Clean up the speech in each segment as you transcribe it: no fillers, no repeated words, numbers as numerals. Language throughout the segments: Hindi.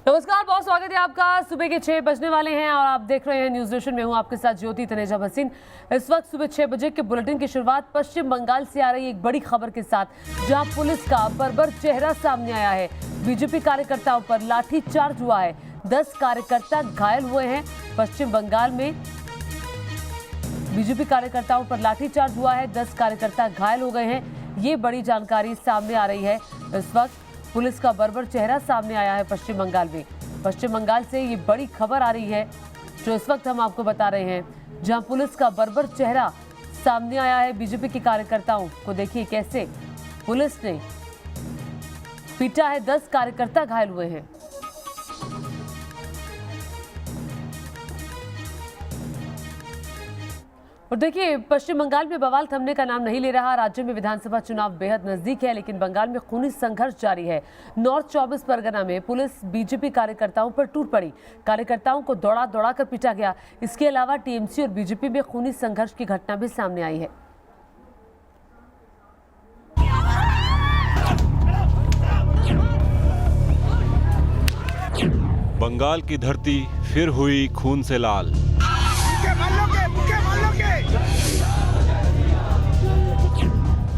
नमस्कार, बहुत स्वागत है आपका। सुबह के 6 बजने वाले हैं और आप देख रहे हैं न्यूज नेशन में। हूं आपके साथ ज्योति तनेजा भसीन। इस वक्त सुबह 6 बजे के बुलेटिन की शुरुआत पश्चिम बंगाल से आ रही एक बड़ी खबर के साथ, जहां पुलिस का बर्बर चेहरा सामने आया है। बीजेपी कार्यकर्ताओं पर लाठीचार्ज हुआ है, 10 कार्यकर्ता घायल हुए हैं। पश्चिम बंगाल में बीजेपी कार्यकर्ताओं पर लाठीचार्ज हुआ है, 10 कार्यकर्ता घायल हो गए हैं। ये बड़ी जानकारी सामने आ रही है। इस वक्त पुलिस का बर्बर चेहरा सामने आया है पश्चिम बंगाल में। पश्चिम बंगाल से ये बड़ी खबर आ रही है जो इस वक्त हम आपको बता रहे हैं, जहां पुलिस का बर्बर चेहरा सामने आया है बीजेपी के कार्यकर्ताओं को। देखिए कैसे पुलिस ने पीटा है, 10 कार्यकर्ता घायल हुए हैं। और देखिए, पश्चिम बंगाल में बवाल थमने का नाम नहीं ले रहा। राज्य में विधानसभा चुनाव बेहद नजदीक है, लेकिन बंगाल में खूनी संघर्ष जारी है। नॉर्थ 24 परगना में पुलिस बीजेपी कार्यकर्ताओं पर टूट पड़ी। कार्यकर्ताओं को दौड़ा दौड़ा कर पीटा गया। इसके अलावा टीएमसी और बीजेपी में खूनी संघर्ष की घटना भी सामने आई है। बंगाल की धरती फिर हुई खून से लाल।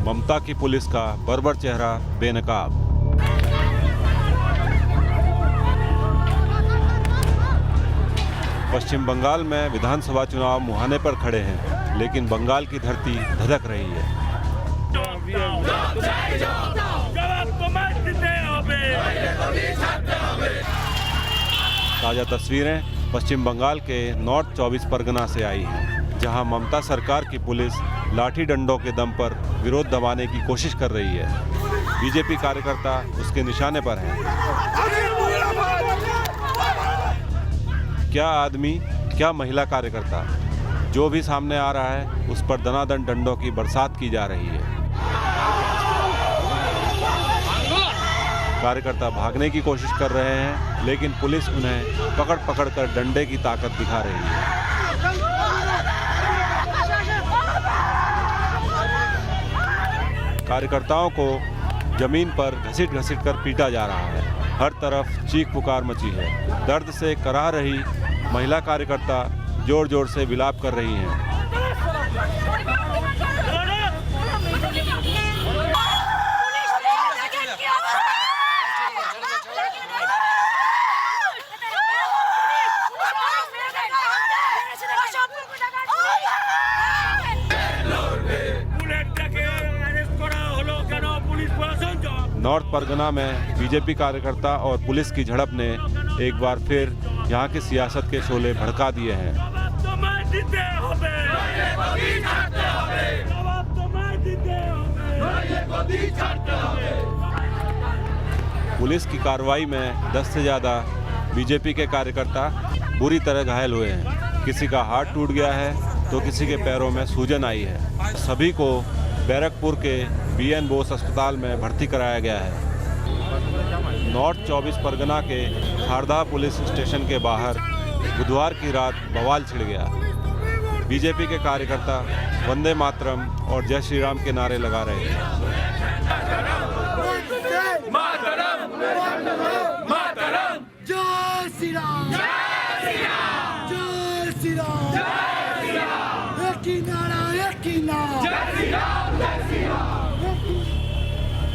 ममता की पुलिस का बर्बर चेहरा बेनकाब। पश्चिम बंगाल में विधानसभा चुनाव मुहाने पर खड़े हैं, लेकिन बंगाल की धरती धधक रही है। ताजा तस्वीरें पश्चिम बंगाल के नॉर्थ 24 परगना से आई हैं, जहां ममता सरकार की पुलिस लाठी डंडों के दम पर विरोध दबाने की कोशिश कर रही है। बीजेपी कार्यकर्ता उसके निशाने पर हैं। क्या आदमी, क्या महिला कार्यकर्ता, जो भी सामने आ रहा है उस पर दनादन डंडों की बरसात की जा रही है। कार्यकर्ता भागने की कोशिश कर रहे हैं, लेकिन पुलिस उन्हें पकड़ पकड़ कर डंडे की ताकत दिखा रही है। कार्यकर्ताओं को जमीन पर घसीट घसीट कर पीटा जा रहा है। हर तरफ चीख पुकार मची है। दर्द से कराह रही महिला कार्यकर्ता जोर जोर से विलाप कर रही हैं। नॉर्थ परगना में बीजेपी कार्यकर्ता और पुलिस की झड़प ने एक बार फिर यहां की सियासत के शोले भड़का दिए हैं। पुलिस की कार्रवाई में 10 से ज़्यादा बीजेपी के कार्यकर्ता बुरी तरह घायल हुए हैं। किसी का हाथ टूट गया है तो किसी के पैरों में सूजन आई है। सभी को बैरकपुर के BN बोस अस्पताल में भर्ती कराया गया है। नॉर्थ 24 परगना के हारदा पुलिस स्टेशन के बाहर बुधवार की रात बवाल छिड़ गया। बीजेपी के कार्यकर्ता वंदे मातरम और जय श्री राम के नारे लगा रहे थे।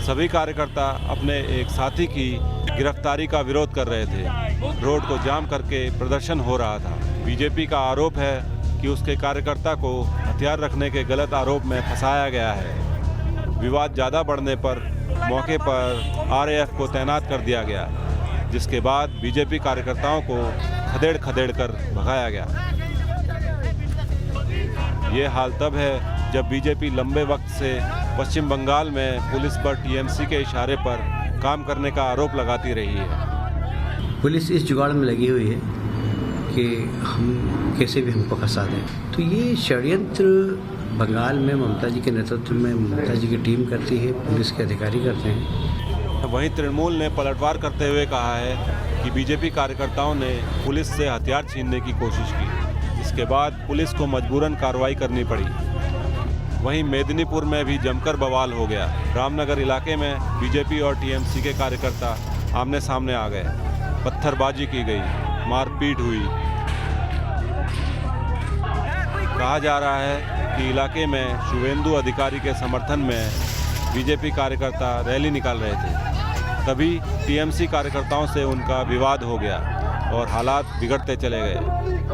सभी कार्यकर्ता अपने एक साथी की गिरफ्तारी का विरोध कर रहे थे। रोड को जाम करके प्रदर्शन हो रहा था। बीजेपी का आरोप है कि उसके कार्यकर्ता को हथियार रखने के गलत आरोप में फंसाया गया है। विवाद ज़्यादा बढ़ने पर मौके पर RAF को तैनात कर दिया गया, जिसके बाद बीजेपी कार्यकर्ताओं को खदेड़ खदेड़ कर भगाया गया। ये हाल तब है जब बीजेपी लंबे वक्त से पश्चिम बंगाल में पुलिस पर TMC के इशारे पर काम करने का आरोप लगाती रही है। पुलिस इस जुगाड़ में लगी हुई है कि हम कैसे भी हमको फंसा दें। तो ये षड्यंत्र बंगाल में ममता जी के नेतृत्व में ममता जी की टीम करती है, पुलिस के अधिकारी करते हैं। वहीं तृणमूल ने पलटवार करते हुए कहा है कि बीजेपी कार्यकर्ताओं ने पुलिस से हथियार छीनने की कोशिश की, जिसके बाद पुलिस को मजबूरन कार्रवाई करनी पड़ी। वहीं मेदिनीपुर में भी जमकर बवाल हो गया। रामनगर इलाके में बीजेपी और टीएमसी के कार्यकर्ता आमने सामने आ गए। पत्थरबाजी की गई, मारपीट हुई। कहा जा रहा है कि इलाके में शुभेंदु अधिकारी के समर्थन में बीजेपी कार्यकर्ता रैली निकाल रहे थे। तभी टीएमसी कार्यकर्ताओं से उनका विवाद हो गया और हालात बिगड़ते चले गए।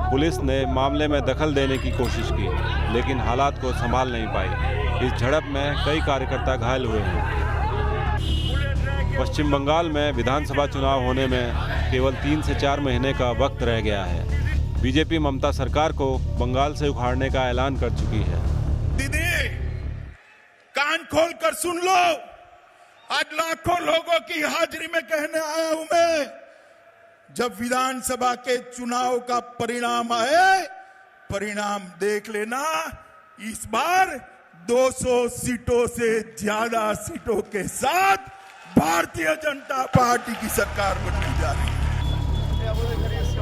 पुलिस ने मामले में दखल देने की कोशिश की, लेकिन हालात को संभाल नहीं पाई। इस झड़प में कई कार्यकर्ता घायल हुए हैं। पश्चिम बंगाल में विधानसभा चुनाव होने में केवल 3 से 4 महीने का वक्त रह गया है। बीजेपी ममता सरकार को बंगाल से उखाड़ने का ऐलान कर चुकी है। दीदी, कान खोल कर सुन लो। आज लाखों लोगों की हाजिरी में कहने आया हूं मैं, जब विधानसभा के चुनाव का परिणाम आए, परिणाम देख लेना। इस बार 200 सीटों से ज्यादा सीटों के साथ भारतीय जनता पार्टी की सरकार बनने जा रही है।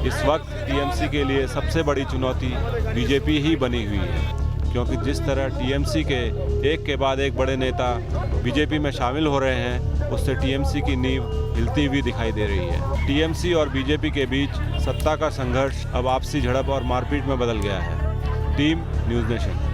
इस वक्त टीएमसी के लिए सबसे बड़ी चुनौती बीजेपी ही बनी हुई है, क्योंकि जिस तरह टीएमसी के एक के बाद एक बड़े नेता बीजेपी में शामिल हो रहे हैं, उससे टीएमसी की नींव हिलती हुई दिखाई दे रही है। टीएमसी और बीजेपी के बीच सत्ता का संघर्ष अब आपसी झड़प और मारपीट में बदल गया है। Team news nation.